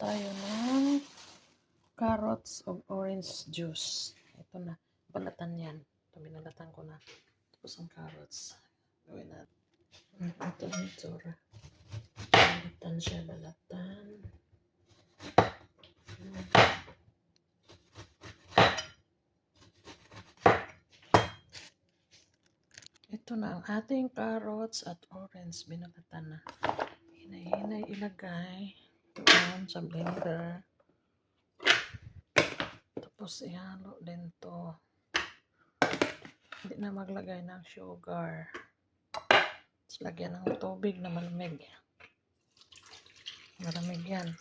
tayo ng carrots o orange juice. Ito na, balatan yan. Ito, binalatan ko na. Tapos ang carrots. Gawin natin. Ito ang itsura. Balatan siya, balatan. Ito na ang ating carrots at orange. Binalatan na. Hinay-hinay ilagay. Doon sa blender. Tapos ihalo din to. Hindi na maglagay ng sugar. Tapos lagyan ng tubig na malamig. Malamig yan.